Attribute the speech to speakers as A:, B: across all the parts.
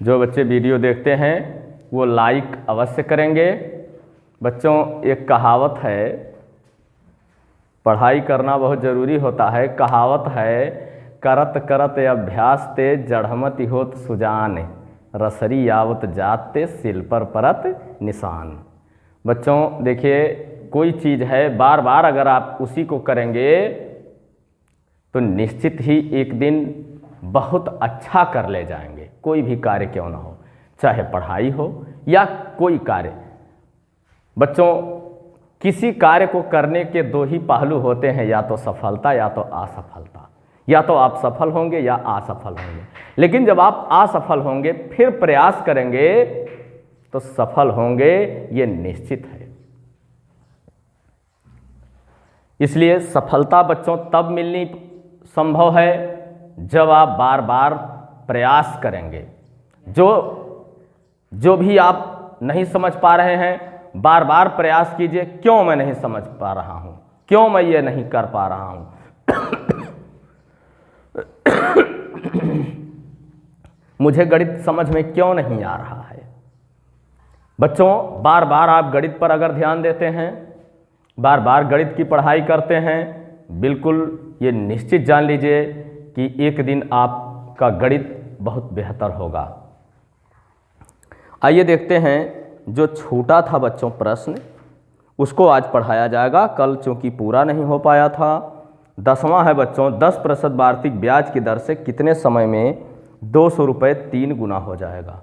A: जो बच्चे वीडियो देखते हैं वो लाइक अवश्य करेंगे। बच्चों, एक कहावत है, पढ़ाई करना बहुत ज़रूरी होता है। कहावत है, करत करत अभ्यास ते जड़हमति होत सुजान, रसरी आवत जात ते सिल पर परत निशान। बच्चों देखिए, कोई चीज़ है बार बार अगर आप उसी को करेंगे तो निश्चित ही एक दिन बहुत अच्छा कर ले जाएंगे। कोई भी कार्य क्यों ना हो, चाहे पढ़ाई हो या कोई कार्य। बच्चों, किसी कार्य को करने के दो ही पहलू होते हैं, या तो सफलता या तो असफलता। या तो आप सफल होंगे या असफल होंगे। लेकिन जब आप असफल होंगे फिर प्रयास करेंगे तो सफल होंगे, ये निश्चित है। इसलिए सफलता बच्चों तब मिलनी संभव है जब आप बार बार प्रयास करेंगे। जो भी आप नहीं समझ पा रहे हैं, बार बार प्रयास कीजिए। क्यों मैं नहीं समझ पा रहा हूँ, क्यों मैं ये नहीं कर पा रहा हूँ। मुझे गणित समझ में क्यों नहीं आ रहा है। बच्चों, बार बार आप गणित पर अगर ध्यान देते हैं, बार बार गणित की पढ़ाई करते हैं, बिल्कुल ये निश्चित जान लीजिए कि एक दिन आपका गणित बहुत बेहतर होगा। आइए देखते हैं, जो छूटा था बच्चों प्रश्न, उसको आज पढ़ाया जाएगा। कल चूँकि पूरा नहीं हो पाया था। 10वां है बच्चों, 10% वार्षिक ब्याज की दर से कितने समय में 200 रुपये 3 गुना हो जाएगा।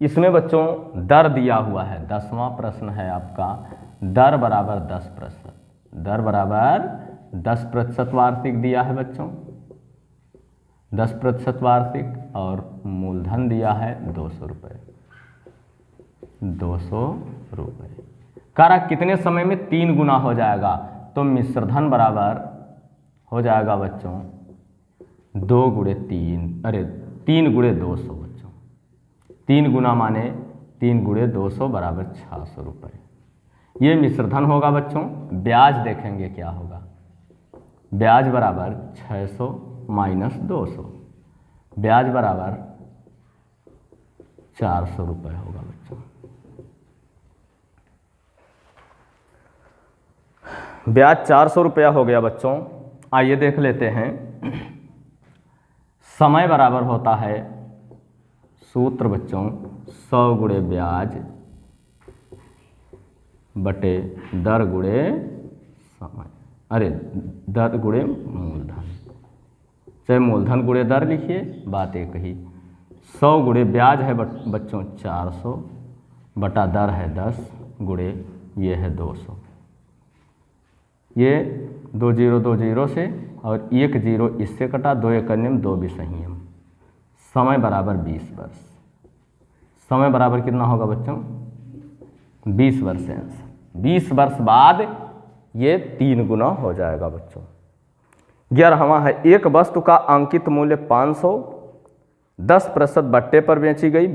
A: इसमें बच्चों दर दिया हुआ है। 10वां प्रश्न है आपका, दर बराबर 10%। दर बराबर 10% वार्षिक दिया है बच्चों, 10% वार्षिक, और मूलधन दिया है 200 रुपये। 200 रुपये कारक कितने समय में 3 गुना हो जाएगा, तो मिश्रधन बराबर हो जाएगा बच्चों 2 गुणे 3, अरे 3 गुणे 200 बच्चों। 3 गुना माने 3 गुणे 200 बराबर 600 रुपये। ये मिश्रधन होगा बच्चों। ब्याज देखेंगे क्या होगा, ब्याज बराबर 600 माइनस 200, ब्याज बराबर 400 रुपये होगा बच्चों। ब्याज 400 रुपया हो गया बच्चों। आइए देख लेते हैं, समय बराबर होता है, सूत्र बच्चों 100 गुणे ब्याज बटे दर गुणे समय, अरे दर गुणे मूलधन, चाहे मूलधन गुणे दर लिखिए, बात एक ही। 100 गुणे ब्याज है बच्चों 400 बटा दर है 10 गुणे ये है 200। ये 2 0 2 0 से और 1 0 इससे कटा, 2 1 नियम 2 विसंयम। समय बराबर 20 वर्ष। समय बराबर कितना होगा बच्चों 20 वर्ष। 20 वर्ष बाद ये 3 गुना हो जाएगा बच्चों। 11वां है, एक वस्तु का अंकित मूल्य 500, 10% बट्टे पर बेची गई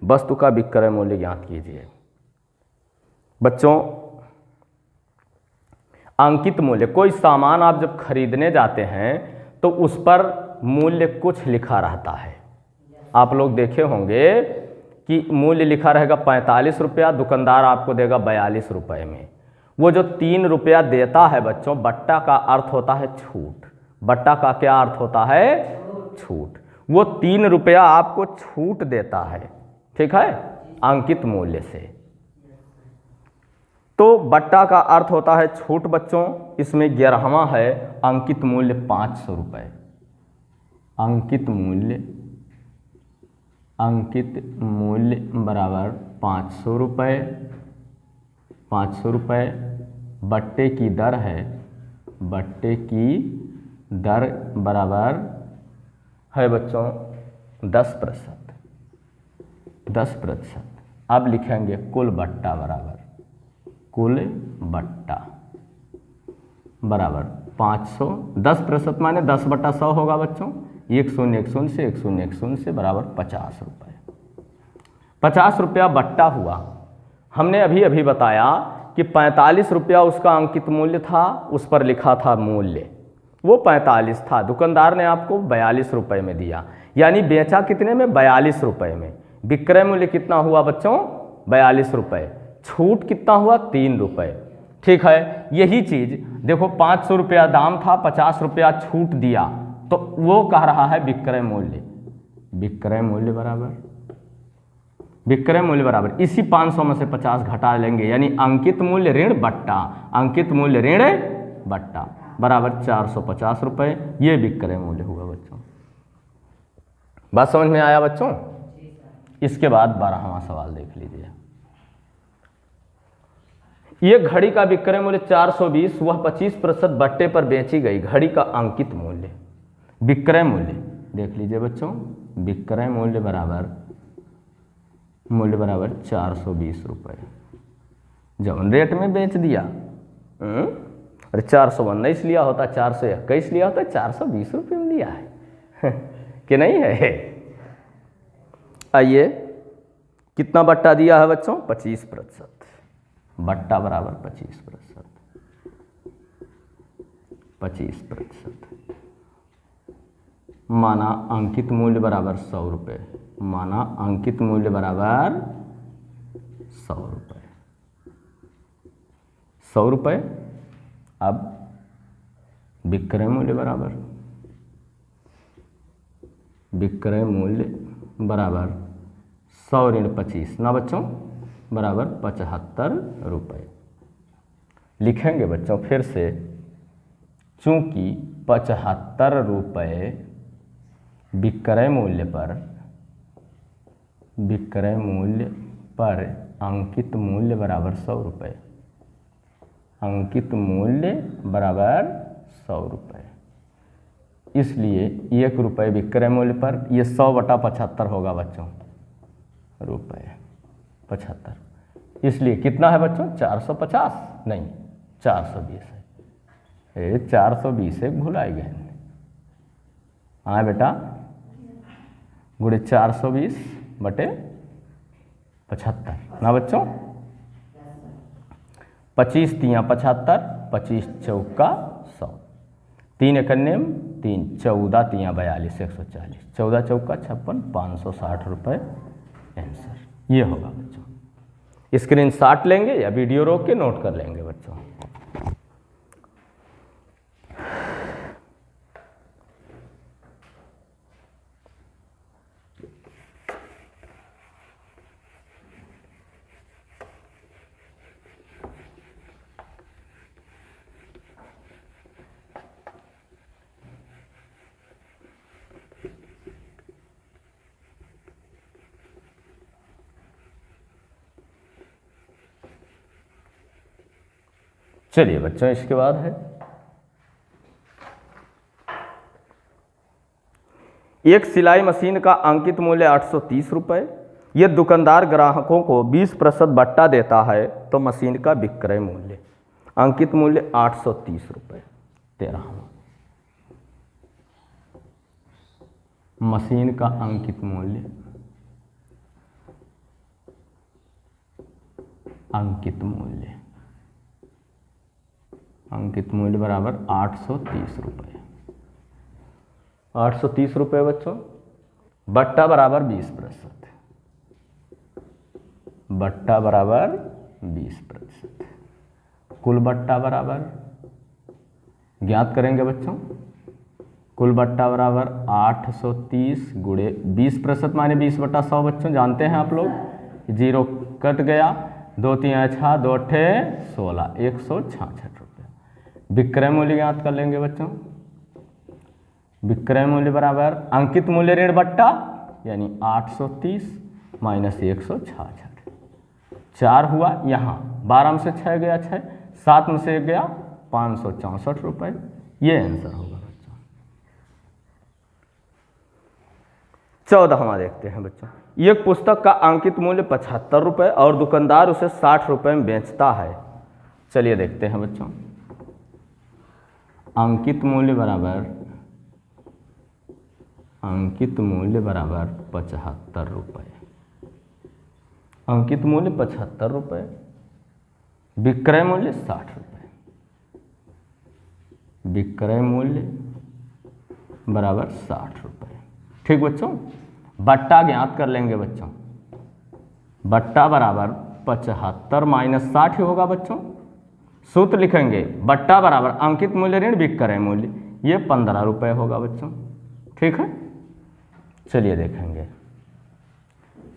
A: वस्तु का विक्रय मूल्य ज्ञात कीजिए। बच्चों, अंकित मूल्य, कोई सामान आप जब खरीदने जाते हैं तो उस पर मूल्य कुछ लिखा रहता है। आप लोग देखे होंगे कि मूल्य लिखा रहेगा 45 रुपया, दुकानदार आपको देगा 42 रुपये में। वो जो 3 रुपया देता है बच्चों, बट्टा का अर्थ होता है छूट। बट्टा का क्या अर्थ होता है, छूट। वो 3 रुपया आपको छूट देता है, ठीक है, अंकित मूल्य से। तो बट्टा का अर्थ होता है छूट बच्चों। इसमें 11वां है, अंकित मूल्य 500 रुपये। अंकित मूल्य बराबर 500 रुपये। 500 रुपये बट्टे की दर है, बट्टे की दर बराबर है बच्चों 10%। 10%। अब लिखेंगे कुल बट्टा बराबर, कुल बट्टा बराबर 500। 10% माने 10 बटा 100 होगा बच्चों। 1 0 1 0 से 1 0 1 0 से बराबर 50 रुपये। 50 रुपया बट्टा हुआ। हमने अभी अभी बताया कि 45 रुपया उसका अंकित मूल्य था, उस पर लिखा था मूल्य, वो 45 था। दुकानदार ने आपको 42 रुपये में दिया, यानी बेचा कितने में, 42 रुपये में। विक्रय मूल्य कितना हुआ बच्चों 42 रुपये, छूट कितना हुआ 3 रुपये। ठीक है, यही चीज़ देखो 500 रुपया दाम था, 50 रुपया छूट दिया, तो वो कह रहा है विक्रय मूल्य, विक्रय मूल्य बराबर, विक्रय मूल्य बराबर इसी 500 में से 50 घटा लेंगे, यानी अंकित मूल्य ऋण बट्टा, अंकित मूल्य ऋण बट्टा बराबर 450 रुपये। ये विक्रय मूल्य हुआ बच्चों। बात समझ में आया बच्चों? इसके बाद 12वां सवाल देख लीजिए। ये घड़ी का विक्रय मूल्य 420, वह 25% बट्टे पर बेची गई घड़ी का अंकित मूल्य, विक्रय मूल्य देख लीजिए बच्चों, विक्रय मूल्य बराबर 420 रुपये, जब रेट में बेच दिया। अरे 419 लिया होता, 421 लिया होता, 420 रुपये में लिया है कि नहीं है? आइए, कितना बट्टा दिया है बच्चों? 25%, बट्टा बराबर 25%, 25%। माना अंकित मूल्य बराबर 100 रुपये, माना अंकित मूल्य बराबर 100 रुपये, 100 रुपये। अब विक्रय मूल्य बराबर, विक्रय मूल्य बराबर 100 ऋण 25 ना बच्चों, बराबर 75 रुपये। लिखेंगे बच्चों फिर से, चूंकि 75 रुपये विक्रय मूल्य पर, विक्रय मूल्य पर अंकित मूल्य बराबर 100 रुपये, अंकित मूल्य बराबर 100 रुपये, इसलिए 1 रुपये विक्रय मूल्य पर, ये 100 बटा 75 होगा बच्चों, रुपये 75, इसलिए कितना है बच्चों? 450 नहीं 420 है, 420 एक भुलाई गए। हाँ बेटा, गुणे 420 बटे 75 ना बच्चों, 25 तियाँ 75, 25 चौका 100, 3 एकन्ने 3, 14 तियाँ 42, 140, 14 चौका 56, 560 रुपये आंसर। ये होगा बच्चों। स्क्रीनशॉट लेंगे या वीडियो रोक के नोट कर लेंगे बच्चों। चलिए बच्चों, इसके बाद है एक सिलाई मशीन का अंकित मूल्य 830 रुपये। यह दुकानदार ग्राहकों को 20% बट्टा देता है, तो मशीन का विक्रय मूल्य, अंकित मूल्य 830 रुपये। 13वां, मशीन का अंकित मूल्य, अंकित मूल्य, अंकित मूल्य बराबर 830 रुपये, 830 रुपये बच्चों। बट्टा बराबर 20%, बट्टा बराबर 20%, कुल बट्टा बराबर ज्ञात करेंगे बच्चों, कुल बट्टा बराबर 830 गुणे 20% माने 20 बटा 100 बच्चों, जानते हैं आप लोग, 0 कट गया, 2 3 6 2 8 16, 166 रुपये। विक्रय मूल्य ज्ञात कर लेंगे बच्चों, विक्रय मूल्य बराबर अंकित मूल्य ऋण बट्टा, यानी 830 माइनस 166, 4 हुआ, यहाँ 12 में से 6 गया 6, 7 में से 1 गया 564 रुपये। ये आंसर होगा बच्चों। 14वां देखते हैं बच्चों। एक पुस्तक का अंकित मूल्य 75 रुपये और दुकानदार उसे 60 रुपये में बेचता है। चलिए देखते हैं बच्चों, अंकित मूल्य बराबर, अंकित मूल्य बराबर 75 रुपये, अंकित मूल्य 75 रुपये, विक्रय मूल्य 60 रुपये, विक्रय मूल्य बराबर 60 रुपये। ठीक बच्चों, बट्टा ज्ञात कर लेंगे बच्चों, बट्टा बराबर 75 माइनस 60 ही होगा बच्चों। सूत्र लिखेंगे बट्टा बराबर अंकित मूल्य ऋण विक्रय मूल्य, ये 15 रुपये होगा बच्चों। ठीक है, चलिए देखेंगे।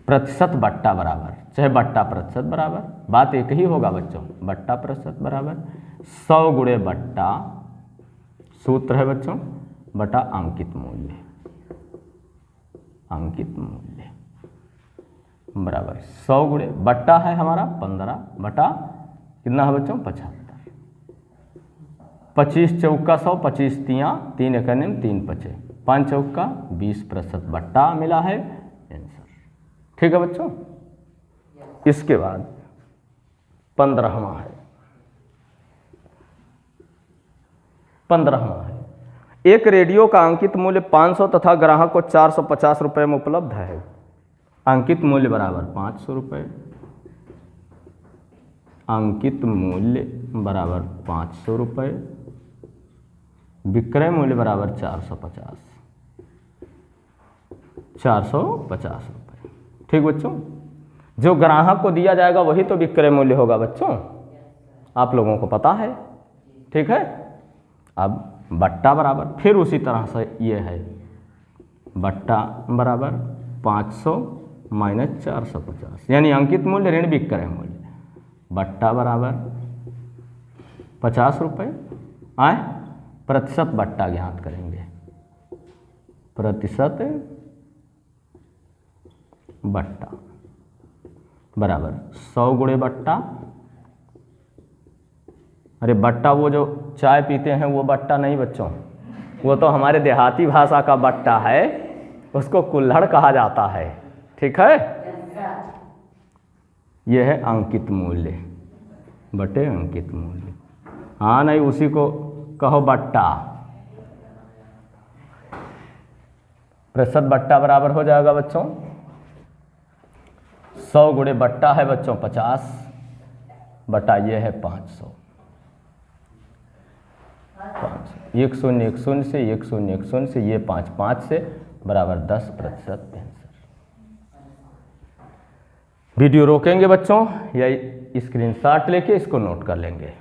A: प्रतिशत बट्टा बराबर, चाहे बट्टा प्रतिशत बराबर, बात एक ही होगा बच्चों। बट्टा प्रतिशत बराबर 100 गुणे बट्टा, सूत्र है बच्चों, बटा अंकित मूल्य। अंकित मूल्य बराबर 100 गुणे बट्टा है हमारा 15 बटा कितना है बच्चों 75। 25 चौका 100, 25 तियाँ 3 एकने 3 पचे, 5 चौका 20% बट्टा मिला है आंसर। ठीक है बच्चों। इसके बाद 15वां है। 15वां है, एक रेडियो का अंकित मूल्य 500 तथा ग्राहक को 450 रुपये में उपलब्ध है। अंकित मूल्य बराबर 500 रुपये, अंकित मूल्य बराबर 500 रुपये, विक्रय मूल्य बराबर 450 रुपये। ठीक बच्चों, जो ग्राहक को दिया जाएगा वही तो विक्रय मूल्य होगा बच्चों, आप लोगों को पता है। ठीक है, अब बट्टा बराबर फिर उसी तरह से ये है, बट्टा बराबर 500 माइनस 450 यानी अंकित मूल्य ऋण विक्रय मूल्य, बट्टा बराबर 50 रुपये आए, प्रतिशत बट्टा ज्ञात करेंगे। प्रतिशत बट्टा बराबर 100 गुणे बट्टा, अरे बट्टा वो जो चाय पीते हैं वो बट्टा नहीं बच्चों, वो तो हमारे देहाती भाषा का बट्टा है, उसको कुल्हड़ कहा जाता है। ठीक है, यह है अंकित मूल्य बटे अंकित मूल्य। हाँ नहीं, उसी को कहो बट्टा। प्रतिशत बट्टा बराबर हो जाएगा बच्चों 100 गुणे बट्टा है बच्चों 50 बटा ये है 500। 1 0 1 0 से 1 0 1 0 से ये 5 5 से बराबर 10% आंसर। वीडियो रोकेंगे बच्चों या स्क्रीनशॉट लेके इसको नोट कर लेंगे।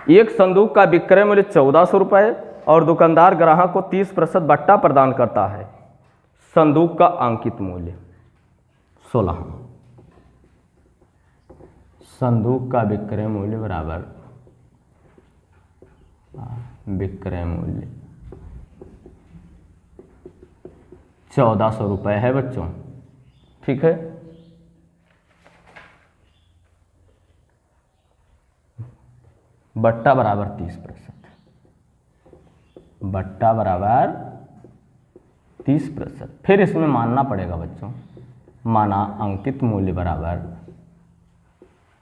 A: एक संदूक का विक्रय मूल्य 1400 रुपये और दुकानदार ग्राहक को 30% बट्टा प्रदान करता है। संदूक का अंकित मूल्य 16। संदूक का विक्रय मूल्य बराबर विक्रय मूल्य 1400 रुपये है बच्चों। ठीक है, बट्टा बराबर 30%, बट्टा बराबर 30%। फिर इसमें मानना पड़ेगा बच्चों, माना अंकित मूल्य बराबर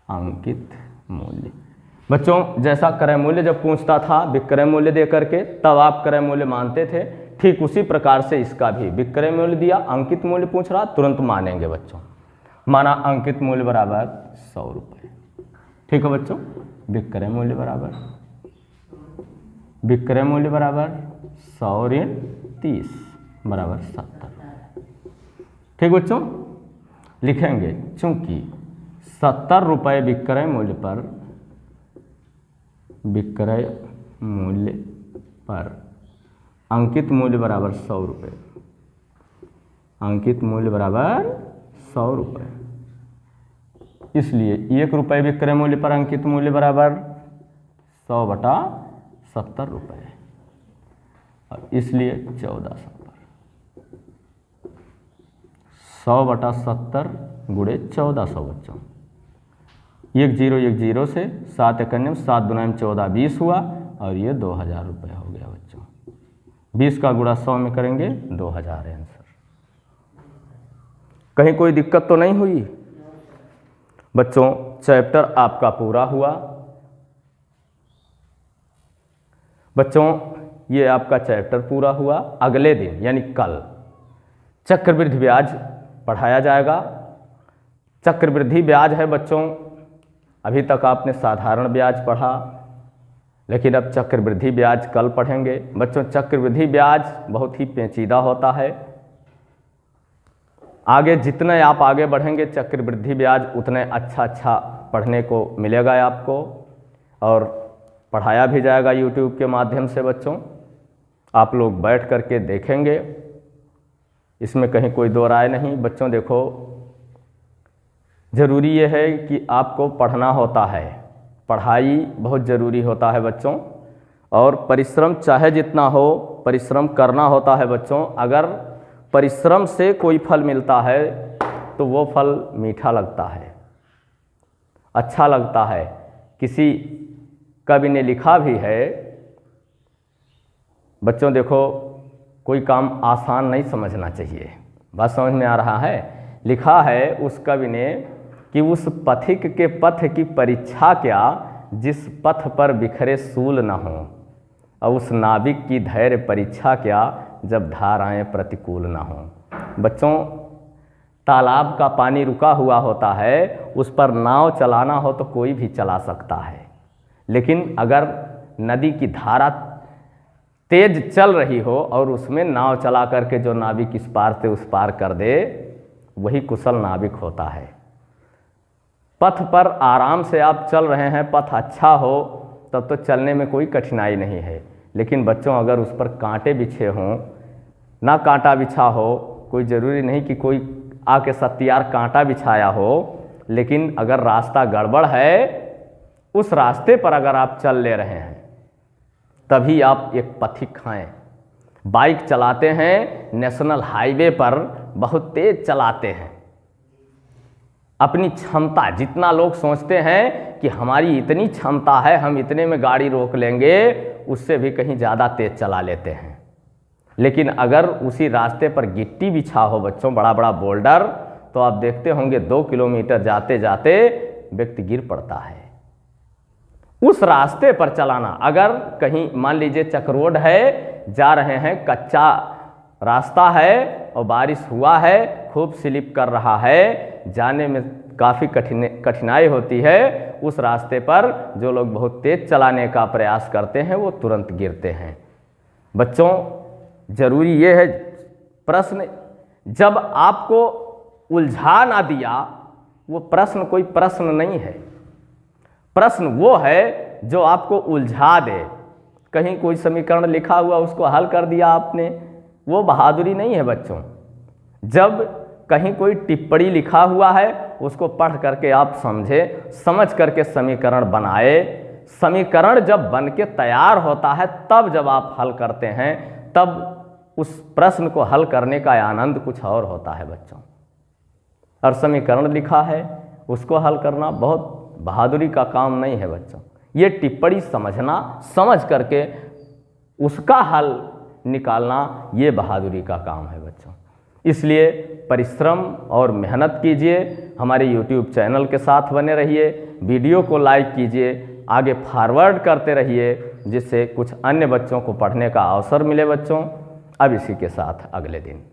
A: अंकित मूल्य। बच्चों जैसा क्रय मूल्य जब पूछता था विक्रय मूल्य दे करके, तब आप क्रय मूल्य मानते थे, ठीक उसी प्रकार से इसका भी विक्रय मूल्य दिया, अंकित मूल्य पूछ रहा, तुरंत मानेंगे बच्चों। माना अंकित मूल्य बराबर 100 रुपये। ठीक है बच्चों, विक्रय मूल्य बराबर 100 ऋण 30 बराबर 70। ठीक बच्चों, लिखेंगे चूंकि 70 रुपये विक्रय मूल्य पर अंकित मूल्य बराबर 100 रुपये, अंकित मूल्य बराबर 100 रुपये, इसलिए 1 रुपये विक्रय मूल्य पर अंकित मूल्य बराबर 100 बटा 70 रुपये, और इसलिए 1400 पर 100 बटा 70 गुणे 1400 बच्चों। 1 0 से 7 एकन्यम 7 दुनाम 14 20 हुआ, और ये 2000 रुपये हो गया बच्चों। 20 का गुणा 100 में करेंगे 2000 आंसर। कहीं कोई दिक्कत तो नहीं हुई बच्चों? चैप्टर आपका पूरा हुआ। बच्चों ये आपका चैप्टर पूरा हुआ। अगले दिन यानी कल चक्रवृद्धि ब्याज पढ़ाया जाएगा। चक्रवृद्धि ब्याज है बच्चों, अभी तक आपने साधारण ब्याज पढ़ा, लेकिन अब चक्रवृद्धि ब्याज कल पढ़ेंगे। बच्चों चक्रवृद्धि ब्याज बहुत ही पेचीदा होता है। आगे जितने आप आगे बढ़ेंगे चक्रवृद्धि ब्याज उतने अच्छा पढ़ने को मिलेगा आपको, और पढ़ाया भी जाएगा यूट्यूब के माध्यम से। बच्चों आप लोग बैठ करके देखेंगे, इसमें कहीं कोई दो राय नहीं। बच्चों देखो, ज़रूरी ये है कि आपको पढ़ना होता है, पढ़ाई बहुत ज़रूरी होता है बच्चों, और परिश्रम चाहे जितना हो परिश्रम करना होता है बच्चों। अगर परिश्रम से कोई फल मिलता है तो वो फल मीठा लगता है, अच्छा लगता है। किसी कवि ने लिखा भी है बच्चों, देखो कोई काम आसान नहीं समझना चाहिए। बात समझ में आ रहा है? लिखा है उस कवि ने कि उस पथिक के पथ की परीक्षा क्या, जिस पथ पर बिखरे सूल न हो, और उस नाविक की धैर्य परीक्षा क्या, जब धाराएं प्रतिकूल ना हों। बच्चों तालाब का पानी रुका हुआ होता है, उस पर नाव चलाना हो तो कोई भी चला सकता है, लेकिन अगर नदी की धारा तेज चल रही हो और उसमें नाव चला करके जो नाविक इस पार से उस पार कर दे, वही कुशल नाविक होता है। पथ पर आराम से आप चल रहे हैं, पथ अच्छा हो तब तो चलने में कोई कठिनाई नहीं है, लेकिन बच्चों अगर उस पर कांटे बिछे हों, ना कांटा बिछा हो, कोई ज़रूरी नहीं कि कोई आके सत्यार कांटा बिछाया हो, लेकिन अगर रास्ता गड़बड़ है, उस रास्ते पर अगर आप चल ले रहे हैं तभी आप एक पथिक हैं। बाइक चलाते हैं, नेशनल हाईवे पर बहुत तेज चलाते हैं, अपनी क्षमता, जितना लोग सोचते हैं कि हमारी इतनी क्षमता है हम इतने में गाड़ी रोक लेंगे, उससे भी कहीं ज़्यादा तेज चला लेते हैं। लेकिन अगर उसी रास्ते पर गिट्टी बिछा हो बच्चों, बड़ा बड़ा बोल्डर, तो आप देखते होंगे 2 किलोमीटर जाते जाते व्यक्ति गिर पड़ता है। उस रास्ते पर चलाना, अगर कहीं मान लीजिए चक रोड है, जा रहे हैं, कच्चा रास्ता है और बारिश हुआ है, खूब स्लिप कर रहा है, जाने में काफ़ी कठिनाई होती है, उस रास्ते पर जो लोग बहुत तेज चलाने का प्रयास करते हैं वो तुरंत गिरते हैं। बच्चों जरूरी ये है, प्रश्न जब आपको उलझा ना दिया, वो प्रश्न कोई प्रश्न नहीं है। प्रश्न वो है जो आपको उलझा दे। कहीं कोई समीकरण लिखा हुआ उसको हल कर दिया आपने, वो बहादुरी नहीं है बच्चों। जब कहीं कोई टिप्पणी लिखा हुआ है उसको पढ़ करके आप समझे, समझ करके समीकरण बनाए। समीकरण जब बन के तैयार होता है तब जब आप हल करते हैं, तब उस प्रश्न को हल करने का आनंद कुछ और होता है बच्चों। और समीकरण लिखा है उसको हल करना बहुत बहादुरी का काम नहीं है बच्चों। ये टिप्पणी समझना, समझ करके उसका हल निकालना, ये बहादुरी का काम है बच्चों। इसलिए परिश्रम और मेहनत कीजिए, हमारे YouTube चैनल के साथ बने रहिए, वीडियो को लाइक कीजिए, आगे फॉरवर्ड करते रहिए, जिससे कुछ अन्य बच्चों को पढ़ने का अवसर मिले बच्चों। अब इसी के साथ अगले दिन